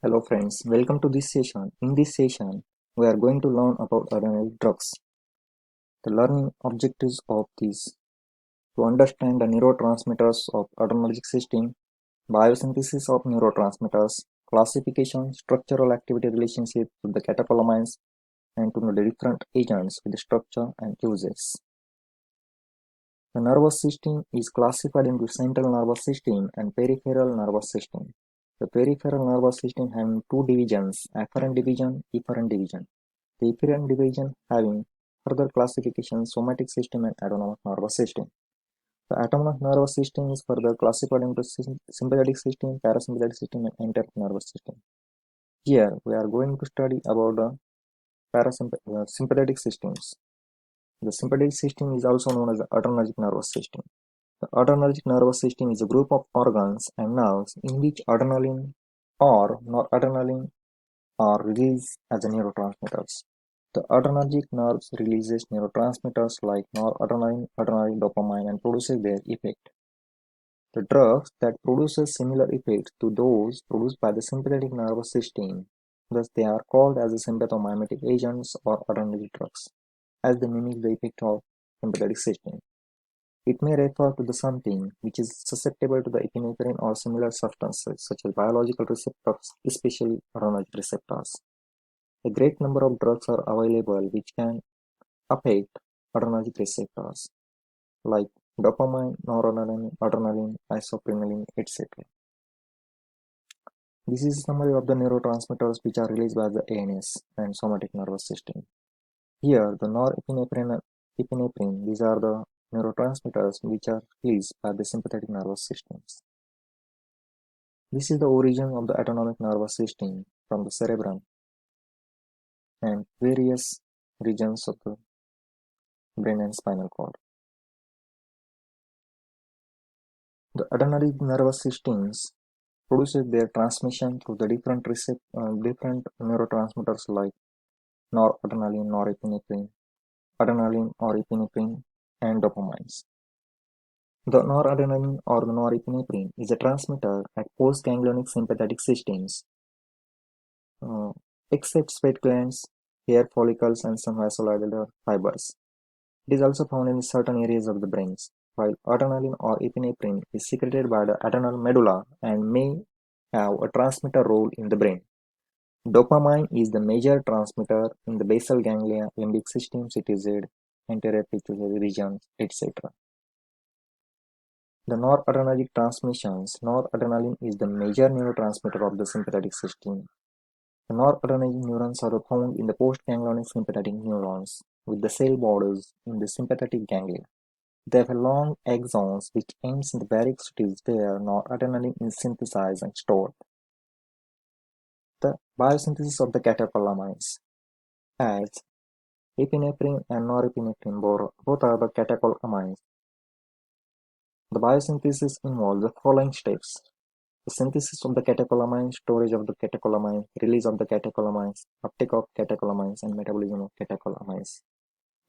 Hello friends, welcome to this session. In this session, we are going to learn about adrenaline drugs. The learning objectives of this to understand the neurotransmitters of adrenergic system, biosynthesis of neurotransmitters, classification, structural activity relationship with the catecholamines, and to know the different agents with structure and uses. The nervous system is classified into central nervous system and peripheral nervous system. The peripheral nervous system having two divisions, afferent division, efferent division. The efferent division having further classification somatic system and autonomic nervous system. The autonomic nervous system is further classified into sympathetic system, parasympathetic system, and enteric nervous system. Here we are going to study about the sympathetic systems. The sympathetic system is also known as the adrenergic nervous system. The adrenergic nervous system is a group of organs and nerves in which adrenaline or noradrenaline are released as neurotransmitters. The adrenergic nerves releases neurotransmitters like noradrenaline, adrenaline, dopamine and produces their effect. The drugs that produces similar effects to those produced by the sympathetic nervous system, thus they are called as the sympathomimetic agents or adrenergic drugs, as they mimic the effect of sympathetic system. It may refer to the something which is susceptible to the epinephrine or similar substances such as biological receptors, especially adrenergic receptors. A great number of drugs are available which can affect adrenergic receptors like dopamine, noradrenaline, adrenaline, isoprenaline, etc. This is a summary of the neurotransmitters which are released by the ANS and somatic nervous system. Here, the norepinephrine, epinephrine, these are the neurotransmitters which are released by the sympathetic nervous systems. This is the origin of the autonomic nervous system from the cerebrum and various regions of the brain and spinal cord. The adrenergic nervous systems produces their transmission through the different neurotransmitters like noradrenaline, norepinephrine, adrenaline or epinephrine, and dopamines. The noradrenaline or the norepinephrine is a transmitter at postganglionic sympathetic systems, except sweat glands, hair follicles, and some vascular fibers. It is also found in certain areas of the brain, while adrenaline or epinephrine is secreted by the adrenal medulla and may have a transmitter role in the brain. Dopamine is the major transmitter in the basal ganglia, limbic system, CTZ, anterior pituitary regions, etc. The noradrenergic transmissions. Noradrenaline is the major neurotransmitter of the sympathetic system. The noradrenergic neurons are found in the postganglionic sympathetic neurons, with the cell borders in the sympathetic ganglia. They have long axons which ends in the barix cities where noradrenaline is synthesized and stored. The biosynthesis of the catecholamines. As epinephrine and norepinephrine both are the catecholamines. The biosynthesis involves the following steps: the synthesis of the catecholamines, storage of the catecholamines, release of the catecholamines, uptake of catecholamines, and metabolism of catecholamines.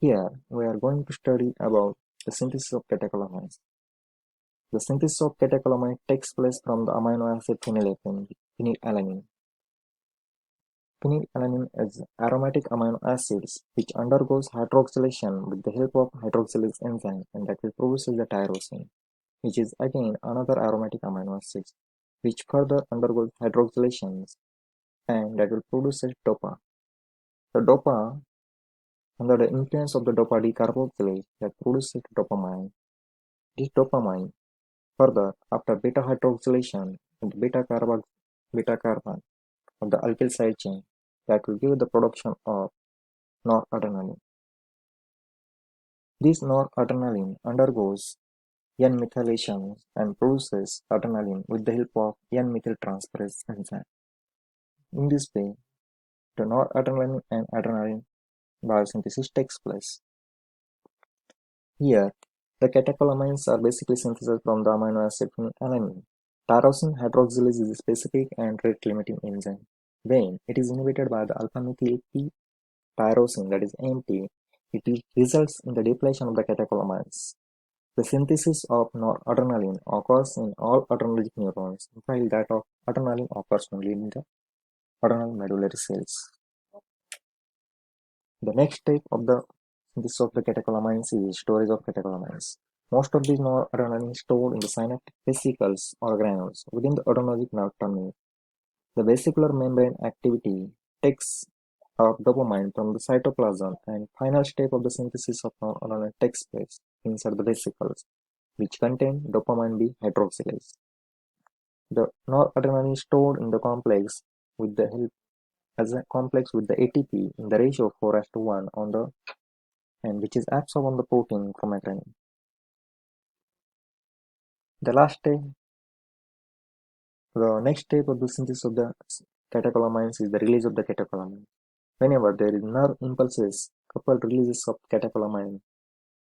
Here, we are going to study about the synthesis of catecholamines. The synthesis of catecholamines takes place from the amino acid phenylalanine. Phenylalanine is aromatic amino acids which undergoes hydroxylation with the help of hydroxylase enzyme, and that will produce the tyrosine, which is again another aromatic amino acid which further undergoes hydroxylations and that will produce dopa. The dopa, under the influence of the dopa decarboxylase, that produces dopamine. This dopamine further, after beta hydroxylation with beta carbon of the alkyl side chain, that will give the production of noradrenaline. This noradrenaline undergoes N-methylation and produces adrenaline with the help of N-methyltransferase enzyme. In this way, the noradrenaline and adrenaline biosynthesis takes place. Here, the catecholamines are basically synthesized from the amino acid phenylalanine. Tyrosine hydroxylase is a specific and rate-limiting enzyme. When it is inhibited by the alpha-methyl P-tyrosine, that is AMP, it results in the depletion of the catecholamines. The synthesis of noradrenaline occurs in all adrenergic neurons, while that of adrenaline occurs only in the adrenal medullary cells. The next step of the synthesis of the catecholamines is storage of catecholamines. Most of these noradrenaline is stored in the synaptic vesicles or granules within the adrenergic nerve terminal. The vesicular membrane activity takes up dopamine from the cytoplasm, and final step of the synthesis of noradrenaline takes place inside the vesicles, which contain dopamine B hydroxylase. The noradrenaline is stored in the complex with the help as a complex with the ATP in the ratio of 4:1 on the and which is absorbed on the protein chromatin. The next step of the synthesis of the catecholamines is the release of the catecholamine. Whenever there is nerve impulses coupled releases of catecholamine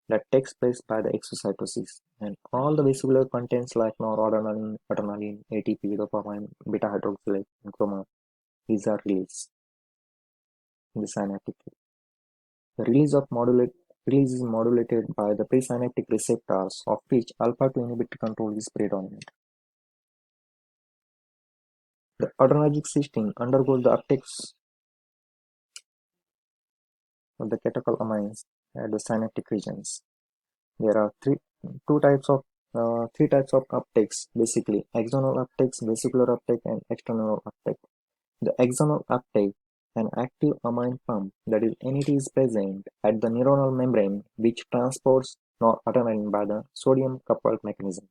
that takes place by the exocytosis, and all the vesicular contents like noradrenaline, adrenaline, ATP, dopamine, beta hydroxylase, and chroma, these are released in the synaptic. The release is modulated by the presynaptic receptors, of which alpha-2 inhibitor control is predominant. The adrenergic system undergoes the uptake of the catecholamines at the synaptic regions. There are three types of uptakes basically: axonal uptakes, vesicular uptake, and external uptake. The axonal uptake, an active amine pump that is NAT is present at the neuronal membrane which transports noradrenaline by the sodium coupled mechanism.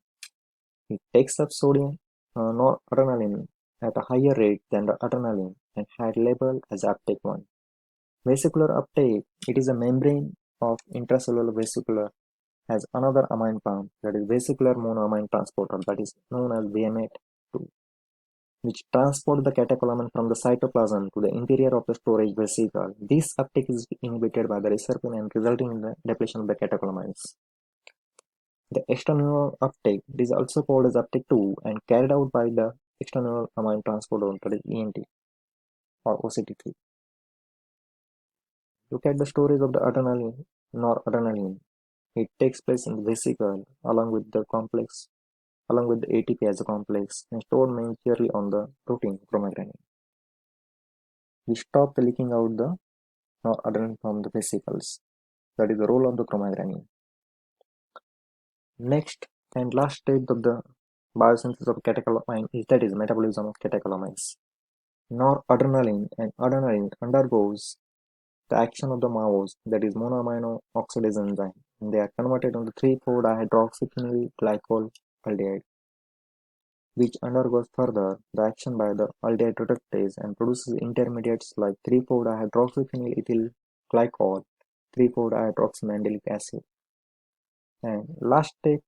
It takes up sodium noradrenaline at a higher rate than the adrenaline and had labeled as uptake 1. Vesicular uptake, it is a membrane of intracellular vesicular has another amine pump, that is vesicular monoamine transporter, that is known as VMAT2, which transport the catecholamine from the cytoplasm to the interior of the storage vesicle. This uptake is inhibited by the reserpine and resulting in the depletion of the catecholamines. The external uptake, it is also called as uptake 2 and carried out by the external amine transporter, that is ENT or OCT3. Look at the storage of the adrenaline, noradrenaline. It takes place in the vesicle along with the ATP as a complex and stored majorly on the protein chromatin. We stop the leaking out the noradrenaline from the vesicles. That is the role of the chromatin. Next and last stage of the biosynthesis of catecholamine is metabolism of catecholamines. Noradrenaline and adrenaline undergoes the action of the MAOs, that is monoamino oxidase enzyme, and they are converted into 3,4-dihydroxyphenyl glycol aldehyde, which undergoes further the action by the aldehyde reductase and produces intermediates like 3,4-dihydroxyphenyl ethyl glycol, 3,4-dihydroxymandelic acid. And last step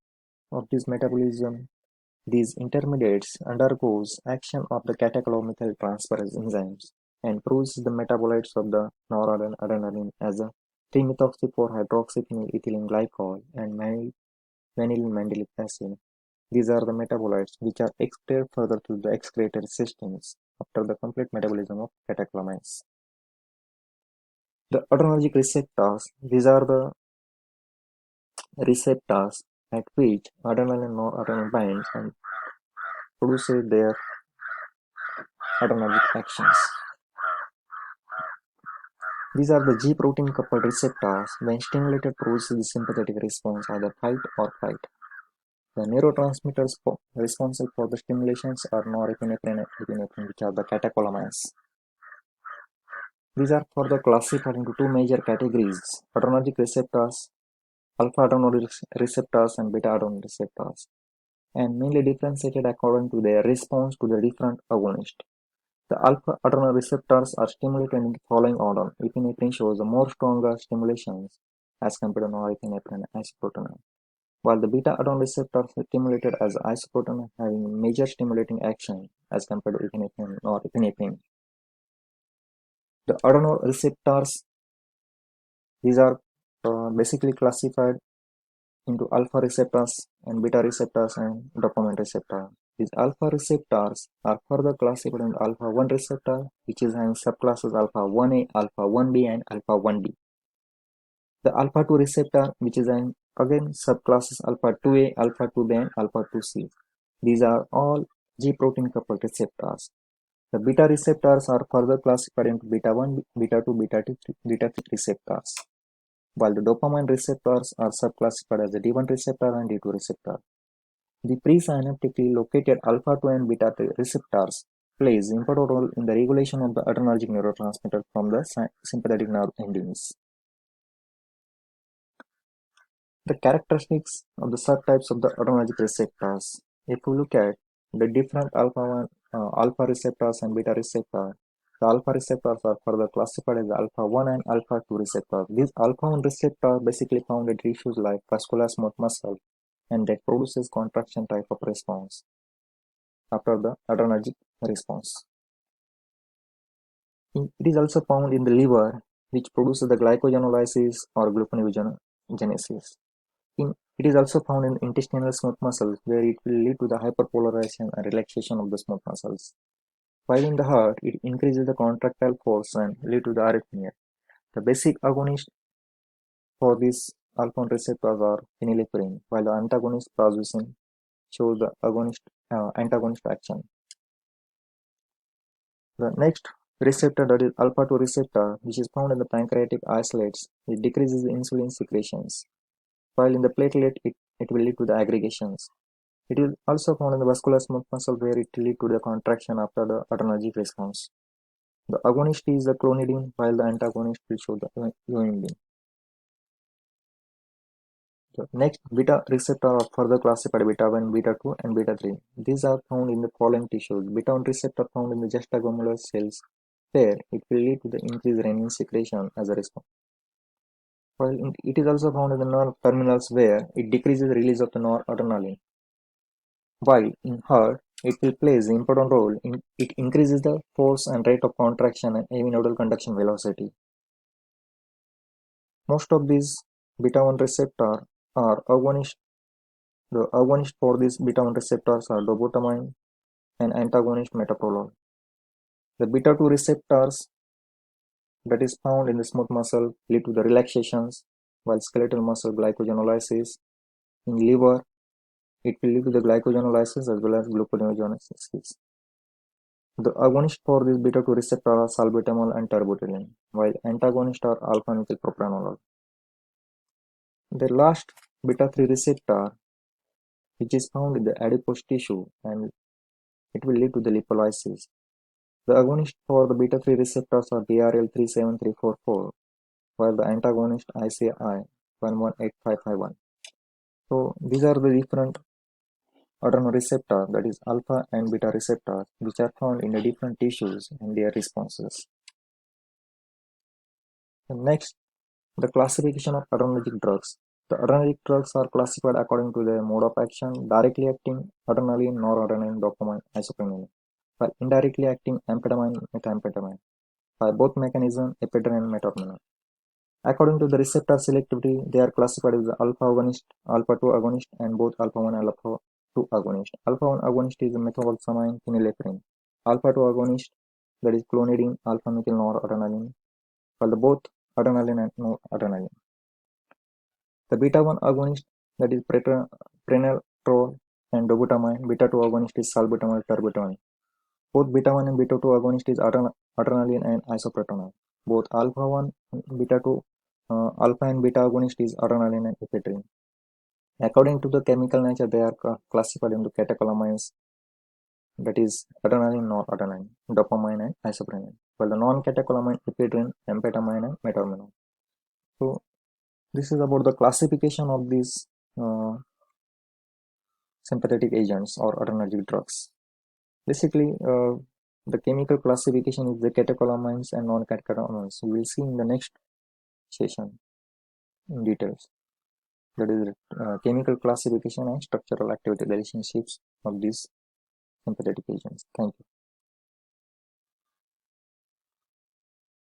of this metabolism, these intermediates undergoes action of the catechol-methyl transferase enzymes and produces the metabolites of the noradrenaline as a 3-methoxy-4-hydroxyphenyl ethylene glycol and vanillin mandelic acid. These are the metabolites which are excreted further to the excretory systems after the complete metabolism of catecholamines. The adrenergic receptors, these are the receptors at which adrenaline and noradrenaline binds and produces their adrenergic actions. These are the G protein coupled receptors. When stimulated, produces the sympathetic response, either fight or flight. The neurotransmitters responsible for the stimulations are norepinephrine and epinephrine, which are the catecholamines. These are further classified into two major categories: adrenergic receptors, alpha adrenergic receptors, and beta adrenergic receptors, and mainly differentiated according to their response to the different agonists. The alpha adrenal receptors are stimulated in the following order. Epinephrine shows a more stronger stimulations as compared to norepinephrine and isoproterenol, while the beta adrenal receptors are stimulated as isoproterenol, having major stimulating action as compared to epinephrine and norepinephrine. The adrenal receptors, these are basically classified into alpha receptors and beta receptors and dopamine receptor. These alpha receptors are further classified into alpha 1 receptor, which is having subclasses alpha 1A, alpha 1B, and alpha 1D. The alpha 2 receptor, which is having again subclasses alpha 2A, alpha 2B, and alpha 2C. These are all G protein coupled receptors. The beta receptors are further classified into beta 1, beta 2, beta 3 receptors, while the dopamine receptors are subclassified as the D1 receptor and D2 receptor. The presynaptically located alpha 2 and beta 3 receptors plays important role in the regulation of the adrenergic neurotransmitter from the sympathetic nerve endings. The characteristics of the subtypes of the adrenergic receptors. If we look at the different alpha receptors and beta receptors, the alpha receptors are further classified as alpha 1 and alpha 2 receptors. These alpha 1 receptors basically found in tissues like vascular smooth muscle, and that produces contraction type of response after the adrenergic response. It is also found in the liver, which produces the glycogenolysis or gluconeogenesis. It is also found in intestinal smooth muscles, where it will lead to the hyperpolarization and relaxation of the smooth muscles. While in the heart, it increases the contractile force and lead to the arrhythmia. The basic agonist for these alpha receptors are phenylephrine, while the antagonist prazosin shows the antagonist action. The next receptor, that is alpha 2 receptor, which is found in the pancreatic isolates, it decreases the insulin secretions, while in the platelet it will lead to the aggregations. It is also found in the vascular smooth muscle, where it will lead to the contraction after the adrenergic response. The agonist is the clonidine, while the antagonist will show the yohimbine. The next beta receptor are further classified beta 1, beta 2 and beta 3. These are found in the following tissues. Beta 1 receptor found in the juxtaglomeralar cells, where it will lead to the increased renin secretion as a response. While it is also found in the nerve terminals, where it decreases the release of the noradrenaline. While in heart, it will play an important role in it increases the force and rate of contraction and avinodal conduction velocity. Most of these beta 1 receptors are agonists. The agonists for these beta 1 receptors are dobutamine and antagonist metoprolol. The beta 2 receptors that is found in the smooth muscle lead to the relaxations, while skeletal muscle glycogenolysis. In liver, it will lead to the glycogenolysis as well as gluconeogenesis. The agonists for this beta 2 receptor are salbutamol and terbutaline, while antagonists are alpha-methylpropranolol. The last beta 3 receptor, which is found in the adipose tissue, and it will lead to the lipolysis. The agonist for the beta 3 receptors are BRL37344, while the antagonist ICI 118551. So these are the different adrenoreceptors, that is alpha and beta receptors, which are found in the different tissues and their responses. And next, the classification of adrenergic drugs. The adrenergic drugs are classified according to their mode of action: directly acting adrenaline, noradrenaline, dopamine, isoprene, while indirectly acting amphetamine, methamphetamine. By both mechanisms, ephedrine and metformin. According to the receptor selectivity, they are classified as alpha agonist, alpha 2 agonist, and both alpha 1 and alpha 2 agonist. Alpha 1 agonist is methoxamine phenylephrine. Alpha 2 agonist, that is clonidine, alpha methyl noradrenaline, while the both adrenaline and noradrenaline. The beta 1 agonist, that is prenortrol and dobutamine. Beta 2 agonist is salbutamol terbutaline. Both beta 1 and beta 2 agonist is adrenaline and isoprotonol. Both alpha 1 and beta 2 alpha and beta agonist is adrenaline and ephedrine. According to the chemical nature, they are classified into catecholamines, that is adrenaline, noradrenaline, dopamine and isoprene, while the non-catecholamine ephedrine, amphetamine and metformin. So this is about the classification of these sympathetic agents or adrenergic drugs. Basically, the chemical classification is the catecholamines and non-catecholamines. We will see in the next session in details. That is chemical classification and structural activity relationships of these sympathetic agents. Thank you.